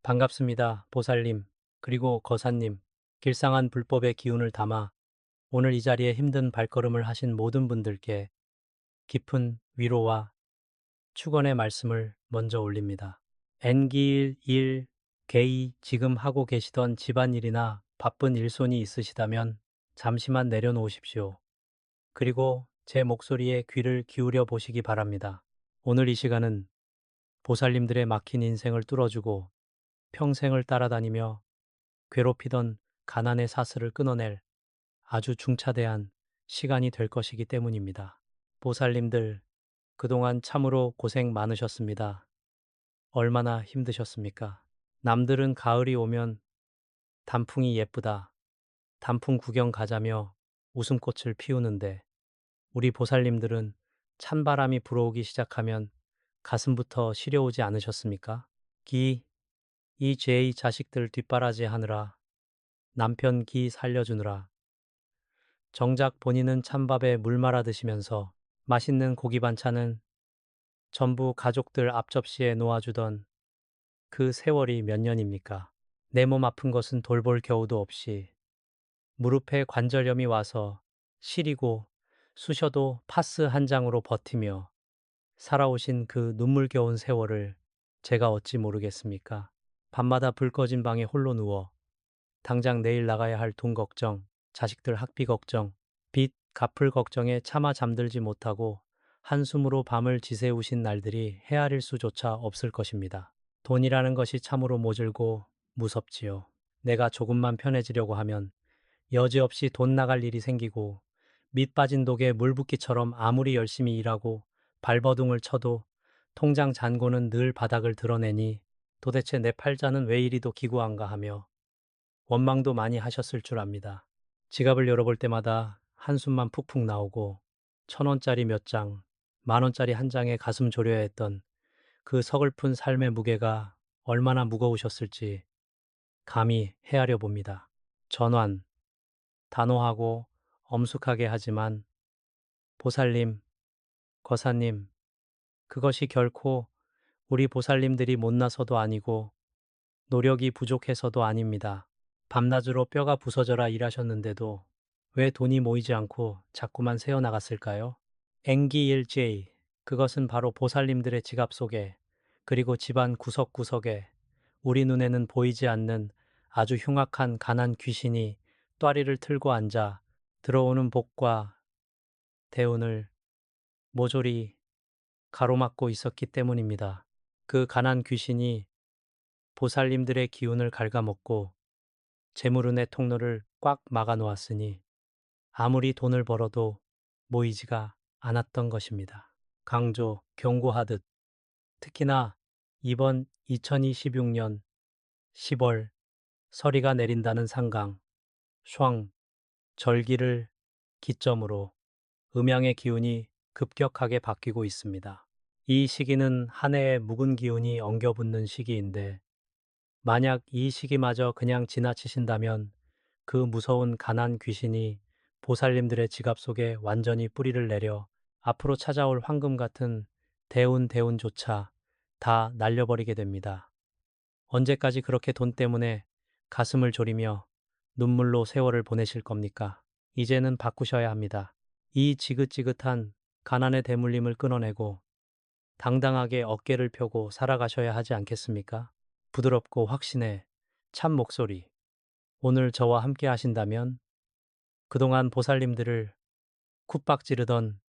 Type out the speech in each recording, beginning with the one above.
반갑습니다, 보살님, 그리고 거사님. 길상한 불법의 기운을 담아 오늘 이 자리에 힘든 발걸음을 하신 모든 분들께 깊은 위로와 축원의 말씀을 먼저 올립니다. N기일 일, 개이 지금 하고 계시던 집안일이나 바쁜 일손이 있으시다면 잠시만 내려놓으십시오. 그리고 제 목소리에 귀를 기울여 보시기 바랍니다. 오늘 이 시간은 보살님들의 막힌 인생을 뚫어주고 평생을 따라다니며 괴롭히던 가난의 사슬을 끊어낼 아주 중차대한 시간이 될 것이기 때문입니다. 보살님들, 그동안 참으로 고생 많으셨습니다. 얼마나 힘드셨습니까? 남들은 가을이 오면 단풍이 예쁘다, 단풍 구경 가자며 웃음꽃을 피우는데 우리 보살님들은 찬바람이 불어오기 시작하면 가슴부터 시려오지 않으셨습니까? 이 죄의 자식들 뒷바라지 하느라, 남편 기 살려주느라, 정작 본인은 찬밥에 물 말아 드시면서 맛있는 고기 반찬은 전부 가족들 앞접시에 놓아주던 그 세월이 몇 년입니까? 내 몸 아픈 것은 돌볼 겨우도 없이 무릎에 관절염이 와서 시리고 쑤셔도 파스 한 장으로 버티며 살아오신 그 눈물겨운 세월을 제가 어찌 모르겠습니까? 밤마다 불 꺼진 방에 홀로 누워 당장 내일 나가야 할 돈 걱정, 자식들 학비 걱정, 빚 갚을 걱정에 차마 잠들지 못하고 한숨으로 밤을 지새우신 날들이 헤아릴 수조차 없을 것입니다. 돈이라는 것이 참으로 모질고 무섭지요. 내가 조금만 편해지려고 하면 여지없이 돈 나갈 일이 생기고 밑 빠진 독에 물 붓기처럼 아무리 열심히 일하고 발버둥을 쳐도 통장 잔고는 늘 바닥을 드러내니 도대체 내 팔자는 왜 이리도 기구한가 하며 원망도 많이 하셨을 줄 압니다. 지갑을 열어볼 때마다 한숨만 푹푹 나오고 1,000원짜리 몇 장, 10,000원짜리 한 장에 가슴 졸여야 했던 그 서글픈 삶의 무게가 얼마나 무거우셨을지 감히 헤아려 봅니다. 전환, 단호하고 엄숙하게 하지만 보살님, 거사님, 그것이 결코 우리 보살님들이 못나서도 아니고 노력이 부족해서도 아닙니다. 밤낮으로 뼈가 부서져라 일하셨는데도 왜 돈이 모이지 않고 자꾸만 새어나갔을까요? 앵기일제이, 그것은 바로 보살님들의 지갑 속에 그리고 집안 구석구석에 우리 눈에는 보이지 않는 아주 흉악한 가난 귀신이 또아리를 틀고 앉아 들어오는 복과 대운을 모조리 가로막고 있었기 때문입니다. 그 가난 귀신이 보살님들의 기운을 갉아먹고 재물운의 통로를 꽉 막아 놓았으니 아무리 돈을 벌어도 모이지가 않았던 것입니다. 강조, 경고하듯 특히나 이번 2026년 10월 서리가 내린다는 상강, 숑, 절기를 기점으로 음양의 기운이 급격하게 바뀌고 있습니다. 이 시기는 한 해의 묵은 기운이 엉겨붙는 시기인데 만약 이 시기마저 그냥 지나치신다면 그 무서운 가난 귀신이 보살님들의 지갑 속에 완전히 뿌리를 내려 앞으로 찾아올 황금 같은 대운조차 다 날려버리게 됩니다. 언제까지 그렇게 돈 때문에 가슴을 졸이며 눈물로 세월을 보내실 겁니까? 이제는 바꾸셔야 합니다. 이 지긋지긋한 가난의 대물림을 끊어내고 당당하게 어깨를 펴고 살아가셔야 하지 않겠습니까? 부드럽고 확신의 참 목소리. 오늘 저와 함께 하신다면 그동안 보살님들을 쿡박지르던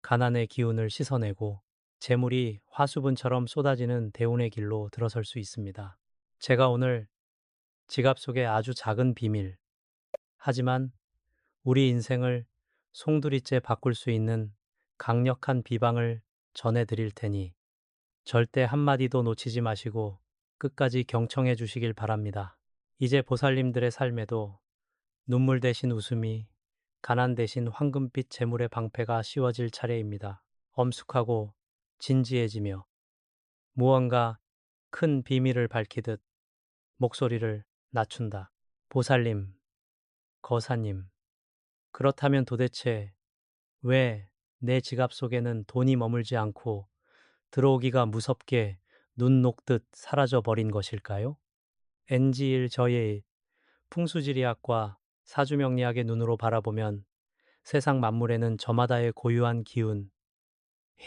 가난의 기운을 씻어내고 재물이 화수분처럼 쏟아지는 대운의 길로 들어설 수 있습니다. 제가 오늘 지갑 속의 아주 작은 비밀, 하지만 우리 인생을 송두리째 바꿀 수 있는 강력한 비방을 전해드릴 테니 절대 한마디도 놓치지 마시고 끝까지 경청해 주시길 바랍니다. 이제 보살님들의 삶에도 눈물 대신 웃음이, 가난 대신 황금빛 재물의 방패가 씌워질 차례입니다. 엄숙하고 진지해지며 무언가 큰 비밀을 밝히듯 목소리를 낮춘다. 보살님, 거사님, 그렇다면 도대체 왜 내 지갑 속에는 돈이 머물지 않고 들어오기가 무섭게 눈 녹듯 사라져 버린 것일까요? NG1 저의 풍수지리학과 사주명리학의 눈으로 바라보면 세상 만물에는 저마다의 고유한 기운,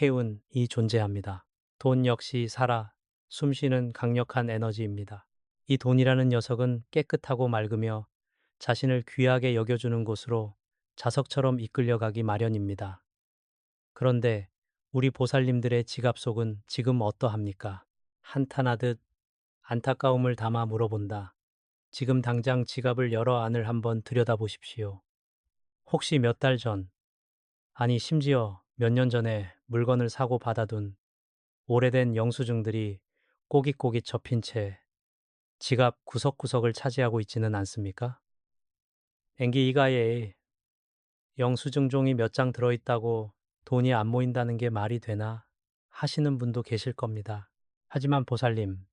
해운이 존재합니다. 돈 역시 살아 숨쉬는 강력한 에너지입니다. 이 돈이라는 녀석은 깨끗하고 맑으며 자신을 귀하게 여겨주는 곳으로 자석처럼 이끌려가기 마련입니다. 그런데 우리 보살님들의 지갑 속은 지금 어떠합니까? 한탄하듯 안타까움을 담아 물어본다. 지금 당장 지갑을 열어 안을 한번 들여다보십시오. 혹시 몇 달 전, 아니 심지어 몇 년 전에 물건을 사고 받아둔 오래된 영수증들이 꼬깃꼬깃 접힌 채 지갑 구석구석을 차지하고 있지는 않습니까? 앵기 이가에 영수증 종이 몇 장 들어있다고 돈이 안 모인다는 게 말이 되나 하시는 분도 계실 겁니다. 하지만 보살님,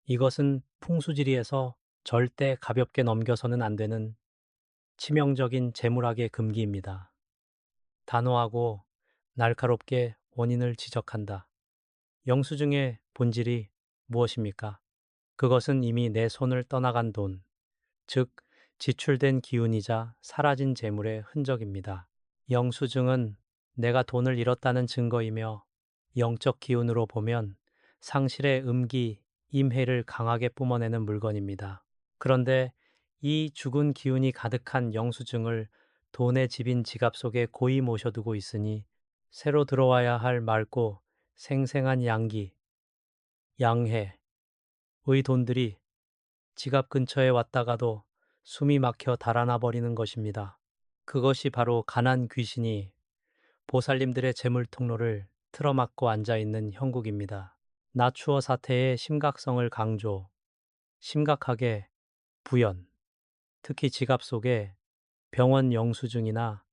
이것은 풍수지리에서 절대 가볍게 넘겨서는 안 되는 치명적인 재물학의 금기입니다. 단호하고 날카롭게 원인을 지적한다. 영수증의 본질이 무엇입니까? 그것은 이미 내 손을 떠나간 돈, 즉 지출된 기운이자 사라진 재물의 흔적입니다. 영수증은 내가 돈을 잃었다는 증거이며 영적 기운으로 보면 상실의 음기, 임해를 강하게 뿜어내는 물건입니다. 그런데 이 죽은 기운이 가득한 영수증을 돈의 집인 지갑 속에 고이 모셔두고 있으니 새로 들어와야 할 맑고 생생한 양기, 양해의 돈들이 지갑 근처에 왔다가도 숨이 막혀 달아나 버리는 것입니다. 그것이 바로 가난 귀신이 보살님들의 재물 통로를 틀어막고 앉아있는 형국입니다. 나추어 사태의 심각성을 강조, 심각하게 부연, 특히 지갑 속에 병원 영수증이나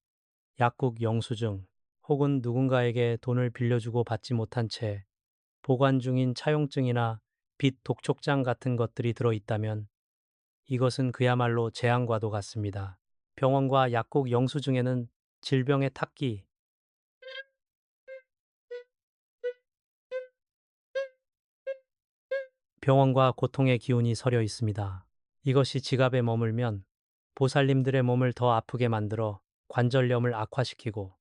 약국 영수증 혹은 누군가에게 돈을 빌려주고 받지 못한 채 보관 중인 차용증이나 빚 독촉장 같은 것들이 들어있다면 이것은 그야말로 재앙과도 같습니다. 병원과 약국 영수증에는 질병의 탁기, 병원과 고통의 기운이 서려 있습니다. 이것이 지갑에 머물면 보살님들의 몸을 더 아프게 만들어 관절염을 악화시키고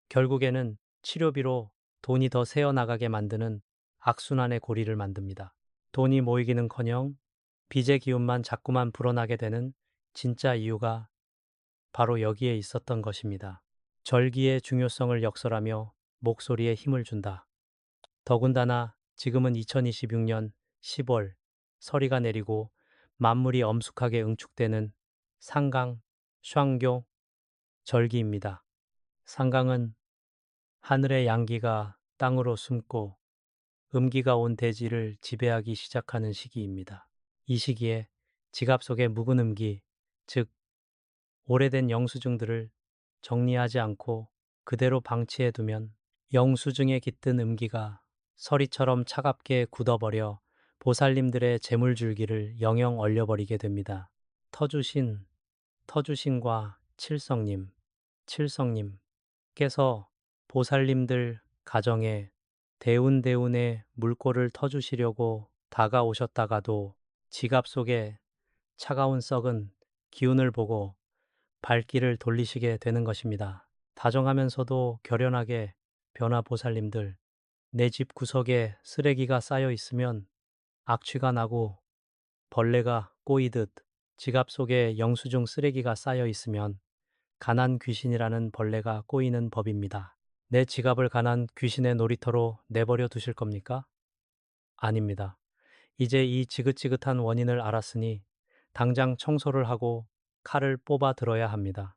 결국에는 치료비로 돈이 더 새어나가게 만드는 악순환의 고리를 만듭니다. 돈이 모이기는커녕 빚의 기운만 자꾸만 불어나게 되는 진짜 이유가 바로 여기에 있었던 것입니다. 절기의 중요성을 역설하며 목소리에 힘을 준다. 더군다나 지금은 2026년 10월 서리가 내리고 만물이 엄숙하게 응축되는 상강, 샹교 절기입니다. 상강은 하늘의 양기가 땅으로 숨고 음기가 온 대지를 지배하기 시작하는 시기입니다. 이 시기에 지갑 속의 묵은 음기, 즉 오래된 영수증들을 정리하지 않고 그대로 방치해두면 영수증에 깃든 음기가 서리처럼 차갑게 굳어버려 보살님들의 재물줄기를 영영 얼려버리게 됩니다. 터주신, 터주신과 칠성님, 칠성님께서 보살님들 가정에 대운대운의 물꼬를 터주시려고 다가오셨다가도 지갑 속에 차가운 썩은 기운을 보고 발길을 돌리시게 되는 것입니다. 다정하면서도 결연하게 변화 보살님들, 내 집 구석에 쓰레기가 쌓여 있으면 악취가 나고 벌레가 꼬이듯 지갑 속에 영수증 쓰레기가 쌓여 있으면 가난 귀신이라는 벌레가 꼬이는 법입니다. 내 지갑을 가난 귀신의 놀이터로 내버려 두실 겁니까? 아닙니다. 이제 이 지긋지긋한 원인을 알았으니 당장 청소를 하고 칼을 뽑아 들어야 합니다.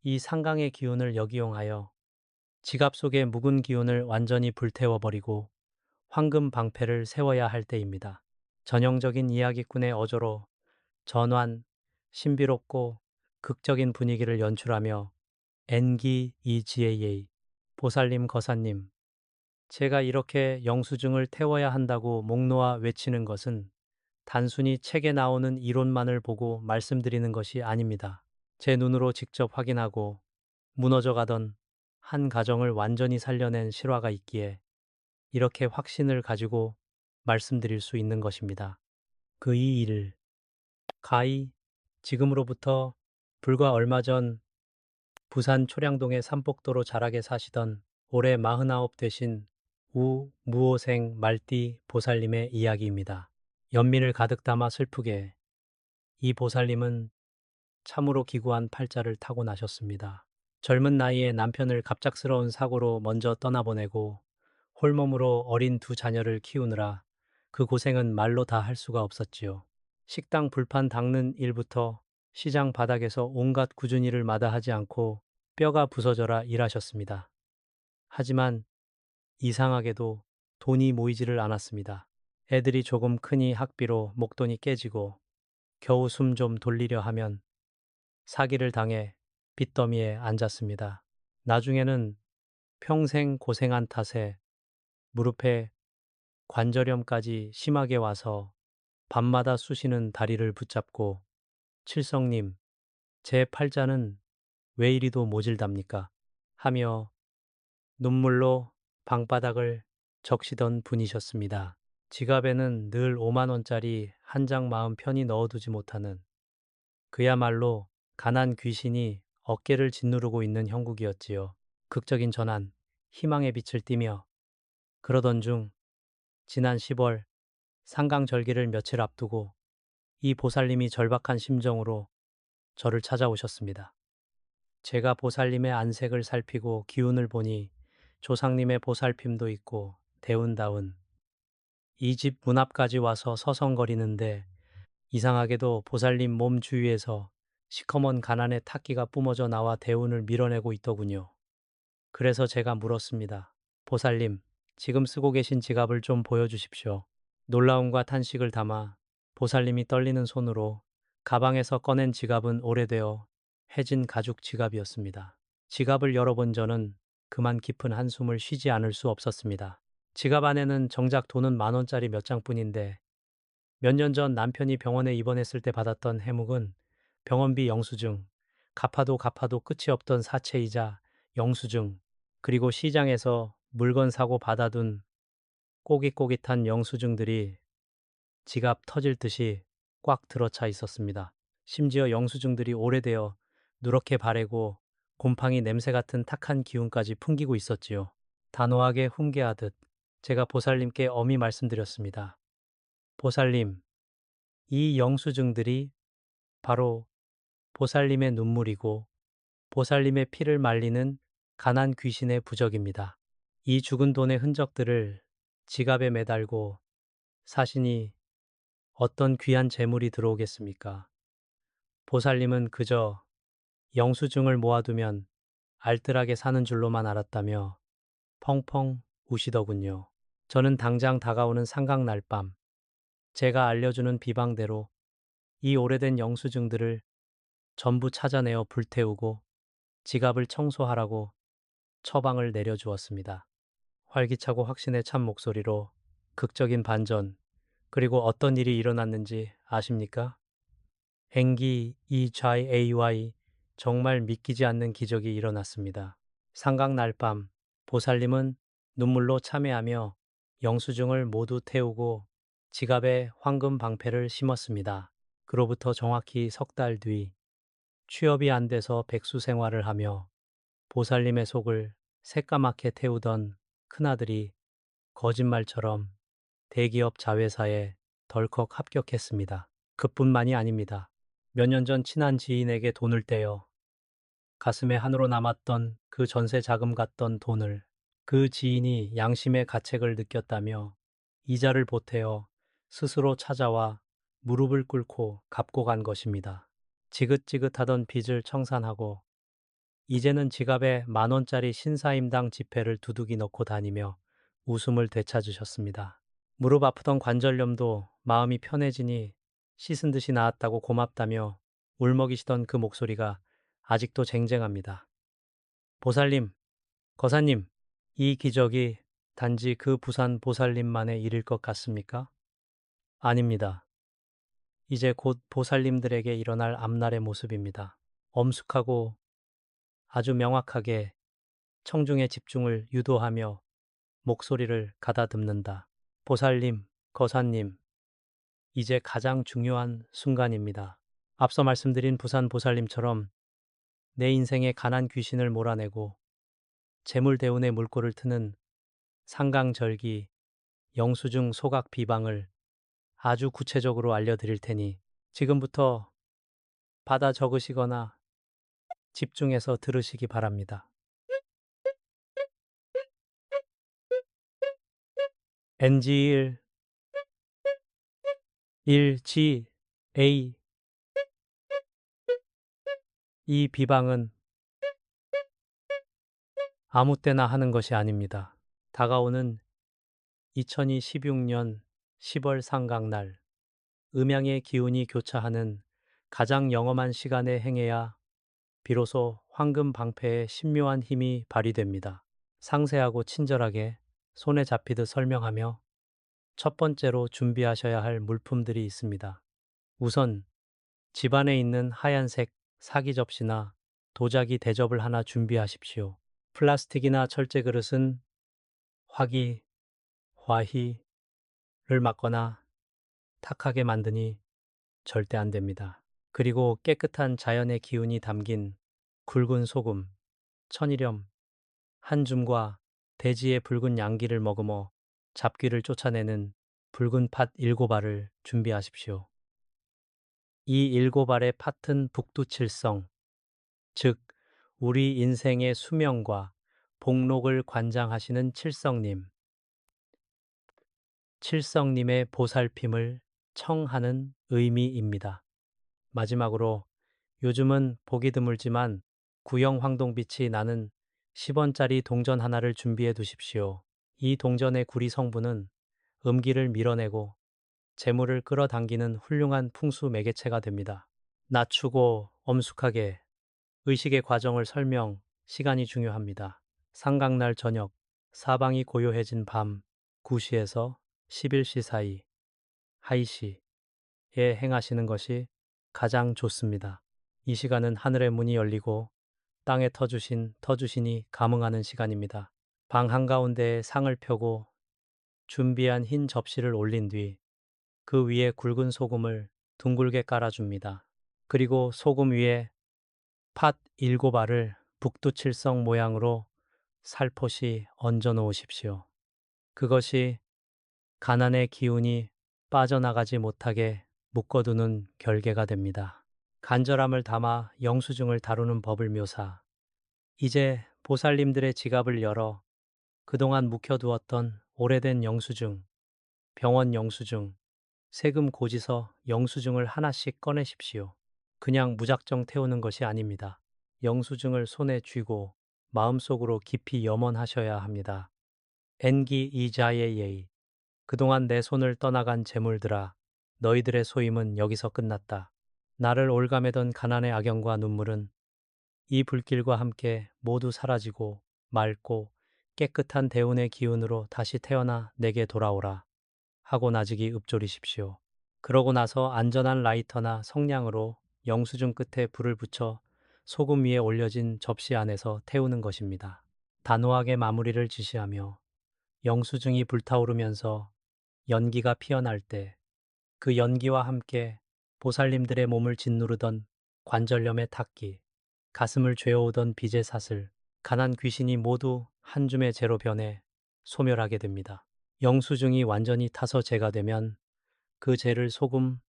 이 상강의 기운을 역이용하여 지갑 속의 묵은 기운을 완전히 불태워버리고 황금 방패를 세워야 할 때입니다. 전형적인 이야기꾼의 어조로 전환, 신비롭고 극적인 분위기를 연출하며 엔기 EGAA 보살님 거사님, 제가 이렇게 영수증을 태워야 한다고 목 놓아 외치는 것은 단순히 책에 나오는 이론만을 보고 말씀드리는 것이 아닙니다. 제 눈으로 직접 확인하고 무너져 가던 한 가정을 완전히 살려낸 실화가 있기에 이렇게 확신을 가지고 말씀드릴 수 있는 것입니다. 그 이 일을 가히 지금으로부터 불과 얼마 전 부산 초량동의 삼복도로 자라게 사시던 올해 49 되신 무오생 말띠 보살님의 이야기입니다. 연민을 가득 담아 슬프게 이 보살님은 참으로 기구한 팔자를 타고 나셨습니다. 젊은 나이에 남편을 갑작스러운 사고로 먼저 떠나보내고 홀몸으로 어린 두 자녀를 키우느라 그 고생은 말로 다 할 수가 없었지요. 식당 불판 닦는 일부터 시장 바닥에서 온갖 굳은 일을 마다하지 않고 뼈가 부서져라 일하셨습니다. 하지만 이상하게도 돈이 모이지를 않았습니다. 애들이 조금 크니 학비로 목돈이 깨지고 겨우 숨 좀 돌리려 하면 사기를 당해 빚더미에 앉았습니다. 나중에는 평생 고생한 탓에 무릎에 관절염까지 심하게 와서 밤마다 쑤시는 다리를 붙잡고 칠성님, 제 팔자는 왜 이리도 모질답니까? 하며 눈물로 방바닥을 적시던 분이셨습니다. 지갑에는 늘 5만 원짜리 한 장 마음 편히 넣어두지 못하는 그야말로 가난 귀신이 어깨를 짓누르고 있는 형국이었지요. 극적인 전환, 희망의 빛을 띠며 그러던 중 지난 10월 상강절기를 며칠 앞두고 이 보살님이 절박한 심정으로 저를 찾아오셨습니다. 제가 보살님의 안색을 살피고 기운을 보니 조상님의 보살핌도 있고 대운다운 이 집 문 앞까지 와서 서성거리는데 이상하게도 보살님 몸 주위에서 시커먼 가난의 탁기가 뿜어져 나와 대운을 밀어내고 있더군요. 그래서 제가 물었습니다. 보살님, 지금 쓰고 계신 지갑을 좀 보여주십시오. 놀라움과 탄식을 담아 보살님이 떨리는 손으로 가방에서 꺼낸 지갑은 오래되어 해진 가죽 지갑이었습니다. 지갑을 열어본 저는 그만 깊은 한숨을 쉬지 않을 수 없었습니다. 지갑 안에는 정작 돈은 10,000원짜리 몇 장뿐인데 몇 년 전 남편이 병원에 입원했을 때 받았던 해묵은 병원비 영수증, 갚아도 끝이 없던 사채이자 영수증, 그리고 시장에서 물건 사고 받아둔 꼬깃꼬깃한 영수증들이 지갑 터질 듯이 꽉 들어차 있었습니다. 심지어 영수증들이 오래되어 누렇게 바래고 곰팡이 냄새 같은 탁한 기운까지 풍기고 있었지요. 단호하게 훈계하듯 제가 보살님께 엄히 말씀드렸습니다. 보살님, 이 영수증들이 바로 보살님의 눈물이고 보살님의 피를 말리는 가난 귀신의 부적입니다. 이 죽은 돈의 흔적들을 지갑에 매달고 사시니 어떤 귀한 재물이 들어오겠습니까? 보살님은 그저 영수증을 모아두면 알뜰하게 사는 줄로만 알았다며 펑펑 우시더군요. 저는 당장 다가오는 상강 날밤 제가 알려주는 비방대로 이 오래된 영수증들을 전부 찾아내어 불태우고 지갑을 청소하라고 처방을 내려주었습니다. 활기차고 확신에 찬 목소리로 극적인 반전, 그리고 어떤 일이 일어났는지 아십니까? 행기 EJAY 정말 믿기지 않는 기적이 일어났습니다. 상강 날밤 보살님은 눈물로 참회하며 영수증을 모두 태우고 지갑에 황금 방패를 심었습니다. 그로부터 정확히 석 달 뒤 취업이 안 돼서 백수 생활을 하며 보살님의 속을 새까맣게 태우던 큰아들이 거짓말처럼 대기업 자회사에 덜컥 합격했습니다. 그뿐만이 아닙니다. 몇 년 전 친한 지인에게 돈을 떼어 가슴에 한으로 남았던 그 전세 자금 같던 돈을 그 지인이 양심의 가책을 느꼈다며 이자를 보태어 스스로 찾아와 무릎을 꿇고 갚고 간 것입니다. 지긋지긋하던 빚을 청산하고 이제는 지갑에 10,000원짜리 신사임당 지폐를 두둑이 넣고 다니며 웃음을 되찾으셨습니다. 무릎 아프던 관절염도 마음이 편해지니 씻은 듯이 나았다고 고맙다며 울먹이시던 그 목소리가 아직도 쟁쟁합니다. 보살님, 거사님, 이 기적이 단지 그 부산 보살님만의 일일 것 같습니까? 아닙니다. 이제 곧 보살님들에게 일어날 앞날의 모습입니다. 엄숙하고 아주 명확하게 청중의 집중을 유도하며 목소리를 가다듬는다. 보살님, 거사님, 이제 가장 중요한 순간입니다. 앞서 말씀드린 부산 보살님처럼 내 인생의 가난 귀신을 몰아내고 재물대운의 물꼬를 트는 상강절기 영수증 소각 비방을 아주 구체적으로 알려드릴 테니 지금부터 받아 적으시거나 집중해서 들으시기 바랍니다. NG1 1G A 이 비방은 아무 때나 하는 것이 아닙니다. 다가오는 2016년 10월 상강날 음양의 기운이 교차하는 가장 영험한 시간에 행해야 비로소 황금 방패의 신묘한 힘이 발휘됩니다. 상세하고 친절하게 손에 잡히듯 설명하며 첫 번째로 준비하셔야 할 물품들이 있습니다. 우선 집안에 있는 하얀색 사기 접시나 도자기 대접을 하나 준비하십시오. 플라스틱이나 철제 그릇은 화기, 화희를 맞거나 탁하게 만드니 절대 안 됩니다. 그리고 깨끗한 자연의 기운이 담긴 굵은 소금, 천일염 한 줌과 대지의 붉은 양기를 머금어 잡귀를 쫓아내는 붉은 팥 7알을 준비하십시오. 이 7알의 팥은 북두칠성, 즉 우리 인생의 수명과 복록을 관장하시는 칠성님의 보살핌을 청하는 의미입니다. 마지막으로 요즘은 보기 드물지만 구형 황동빛이 나는 10원짜리 동전 하나를 준비해 두십시오. 이 동전의 구리 성분은 음기를 밀어내고 재물을 끌어당기는 훌륭한 풍수 매개체가 됩니다. 낮추고 엄숙하게 의식의 과정을 설명, 시간이 중요합니다. 상강날 저녁, 사방이 고요해진 밤 9시에서 11시 사이, 하이시에 행하시는 것이 가장 좋습니다. 이 시간은 하늘의 문이 열리고 땅에 터주신이 감응하는 시간입니다. 방 한가운데에 상을 펴고 준비한 흰 접시를 올린 뒤 그 위에 굵은 소금을 둥글게 깔아줍니다. 그리고 소금 위에 팥 7알을 북두칠성 모양으로 살포시 얹어 놓으십시오. 그것이 가난의 기운이 빠져나가지 못하게 묶어두는 결계가 됩니다. 간절함을 담아 영수증을 다루는 법을 묘사. 이제 보살님들의 지갑을 열어 그동안 묵혀두었던 오래된 영수증, 병원 영수증, 세금 고지서 영수증을 하나씩 꺼내십시오. 그냥 무작정 태우는 것이 아닙니다. 영수증을 손에 쥐고 마음속으로 깊이 염원하셔야 합니다. 엔기 이자예예이. 그동안 내 손을 떠나간 재물들아, 너희들의 소임은 여기서 끝났다. 나를 올가매던 가난의 악영과 눈물은 이 불길과 함께 모두 사라지고 맑고 깨끗한 대운의 기운으로 다시 태어나 내게 돌아오라 하고 나직이 읊조리십시오. 그러고 나서 안전한 라이터나 성냥으로 영수증 끝에 불을 붙여 소금 위에 올려진 접시 안에서 태우는 것입니다. 단호하게 마무리를 지시하며 영수증이 불타오르면서 연기가 피어날 때 그 연기와 함께 보살님들의 몸을 짓누르던 관절염의 탁기, 가슴을 죄어오던 빚의 사슬, 가난 귀신이 모두 한 줌의 재로 변해 소멸하게 됩니다. 영수증이 완전히 타서 재가 되면 그 재를 소금,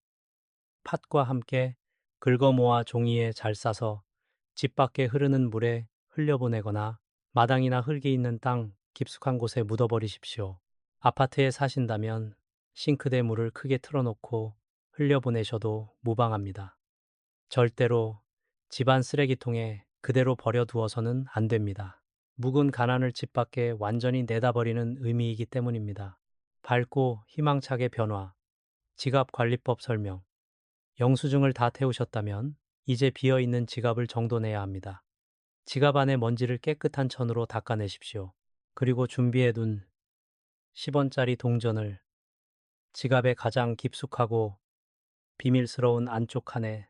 팥과 함께 긁어 모아 종이에 잘 싸서 집 밖에 흐르는 물에 흘려보내거나 마당이나 흙이 있는 땅 깊숙한 곳에 묻어버리십시오. 아파트에 사신다면 싱크대 물을 크게 틀어놓고 흘려보내셔도 무방합니다. 절대로 집안 쓰레기통에 그대로 버려두어서는 안 됩니다. 묵은 가난을 집 밖에 완전히 내다버리는 의미이기 때문입니다. 밝고 희망차게 변화, 지갑 관리법 설명. 영수증을 다 태우셨다면 이제 비어있는 지갑을 정돈해야 합니다. 지갑 안에 먼지를 깨끗한 천으로 닦아내십시오. 그리고 준비해둔 10원짜리 동전을 지갑의 가장 깊숙하고 비밀스러운 안쪽 칸에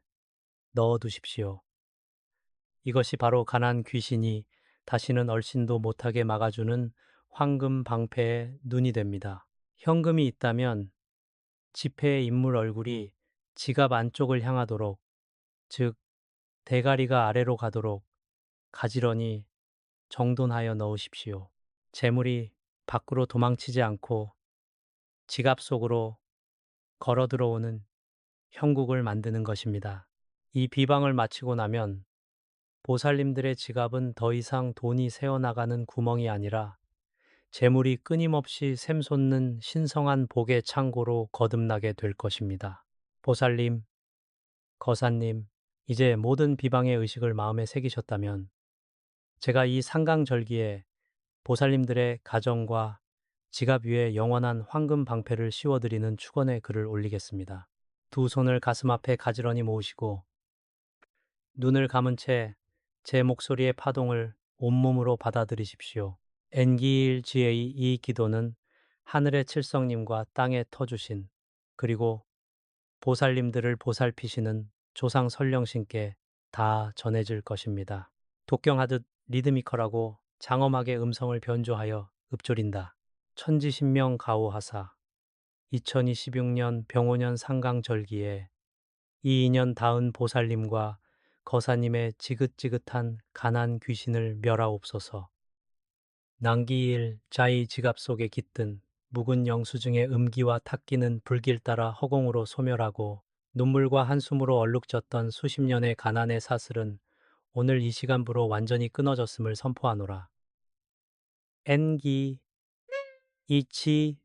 넣어두십시오. 이것이 바로 가난 귀신이 다시는 얼씬도 못하게 막아주는 황금 방패의 눈이 됩니다. 현금이 있다면 지폐의 인물 얼굴이 지갑 안쪽을 향하도록, 즉 대가리가 아래로 가도록 가지런히 정돈하여 넣으십시오. 재물이 밖으로 도망치지 않고 지갑 속으로 걸어 들어오는 형국을 만드는 것입니다. 이 비방을 마치고 나면 보살님들의 지갑은 더 이상 돈이 새어나가는 구멍이 아니라 재물이 끊임없이 샘솟는 신성한 복의 창고로 거듭나게 될 것입니다. 보살님, 거사님, 이제 모든 비방의 의식을 마음에 새기셨다면 제가 이 상강절기에 보살님들의 가정과 지갑 위에 영원한 황금 방패를 씌워드리는 축원의 글을 올리겠습니다. 두 손을 가슴 앞에 가지런히 모으시고 눈을 감은 채 제 목소리의 파동을 온몸으로 받아들이십시오. NG일GA 이 기도는 하늘의 칠성님과 땅에 터주신 그리고 보살님들을 보살피시는 조상 설령신께 다 전해질 것입니다. 독경하듯 리드미컬하고 장엄하게 음성을 변조하여 읊조린다. 천지신명 가오하사 2026년 병오년 상강절기에 이 인연 닿은 보살님과 거사님의 지긋지긋한 가난 귀신을 멸하옵소서. 난기일 자의 지갑 속에 깃든 묵은 영수증의 음기와 탁기는 불길 따라 허공으로 소멸하고 눈물과 한숨으로 얼룩졌던 수십 년의 가난의 사슬은 오늘 이 시간부로 완전히 끊어졌음을 선포하노라. N기 이치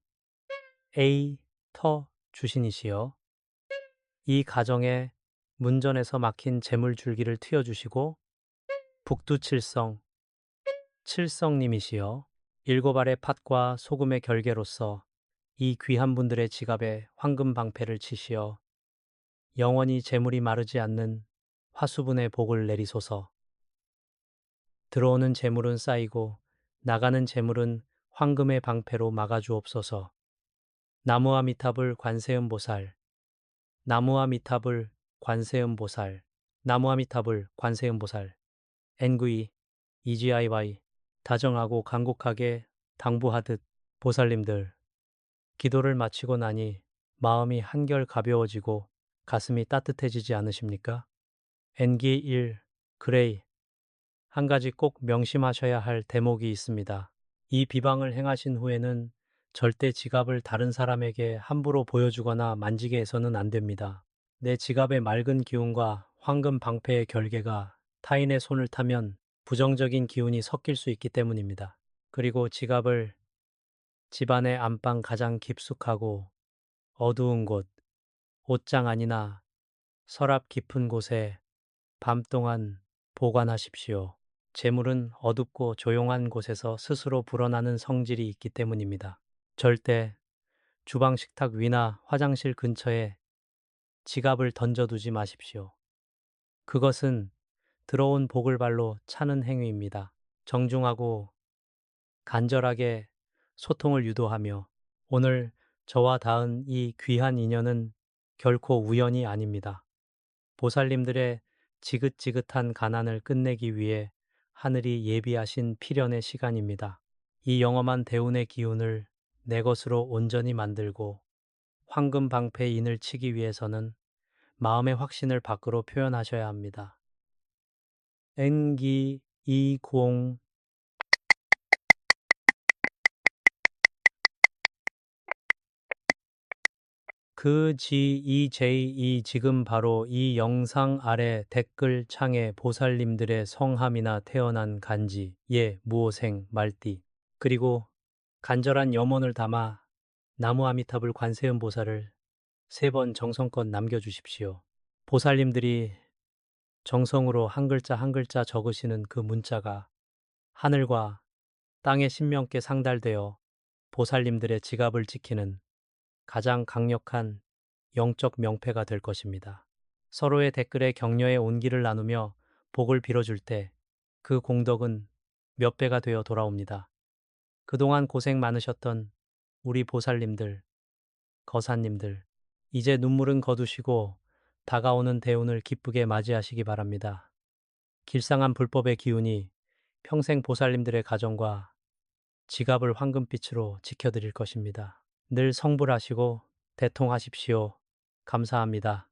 A 터 주신이시여 이 가정에 문전에서 막힌 재물 줄기를 트여주시고 북두칠성 칠성님이시여 일곱 알의 팥과 소금의 결계로서 이 귀한 분들의 지갑에 황금 방패를 치시어 영원히 재물이 마르지 않는 화수분의 복을 내리소서. 들어오는 재물은 쌓이고 나가는 재물은 황금의 방패로 막아주옵소서. 나무아미타불 관세음보살, 나무아미타불 관세음보살, 나무아미타불 관세음보살, NV, EGIY, 다정하고 간곡하게 당부하듯 보살님들, 기도를 마치고 나니 마음이 한결 가벼워지고 가슴이 따뜻해지지 않으십니까? NG 1, 그레이, 한 가지 꼭 명심하셔야 할 대목이 있습니다. 이 비방을 행하신 후에는 절대 지갑을 다른 사람에게 함부로 보여주거나 만지게 해서는 안 됩니다. 내 지갑의 맑은 기운과 황금 방패의 결계가 타인의 손을 타면 부정적인 기운이 섞일 수 있기 때문입니다. 그리고 지갑을 집안의 안방 가장 깊숙하고 어두운 곳, 옷장 안이나 서랍 깊은 곳에 밤 동안 보관하십시오. 재물은 어둡고 조용한 곳에서 스스로 불어나는 성질이 있기 때문입니다. 절대 주방 식탁 위나 화장실 근처에 지갑을 던져두지 마십시오. 그것은 들어온 복을 발로 차는 행위입니다. 정중하고 간절하게 소통을 유도하며 오늘 저와 닿은 이 귀한 인연은 결코 우연이 아닙니다. 보살님들의 지긋지긋한 가난을 끝내기 위해 하늘이 예비하신 필연의 시간입니다. 이 영험한 대운의 기운을 내 것으로 온전히 만들고 황금 방패의 인을 치기 위해서는 마음의 확신을 밖으로 표현하셔야 합니다. N기 20 그 GEJE 지금 바로 이 영상 아래 댓글 창에 보살님들의 성함이나 태어난 간지, 예, 무오생, 말띠, 그리고 간절한 염원을 담아 나무 아미타불 관세음 보살을 3번 정성껏 남겨주십시오. 보살님들이 정성으로 한 글자 한 글자 적으시는 그 문자가 하늘과 땅의 신명께 상달되어 보살님들의 지갑을 지키는 가장 강력한 영적 명패가 될 것입니다. 서로의 댓글에 격려의 온기를 나누며 복을 빌어줄 때 그 공덕은 몇 배가 되어 돌아옵니다. 그동안 고생 많으셨던 우리 보살님들, 거사님들, 이제 눈물은 거두시고 다가오는 대운을 기쁘게 맞이하시기 바랍니다. 길상한 불법의 기운이 평생 보살님들의 가정과 지갑을 황금빛으로 지켜드릴 것입니다. 늘 성불하시고 대통하십시오. 감사합니다.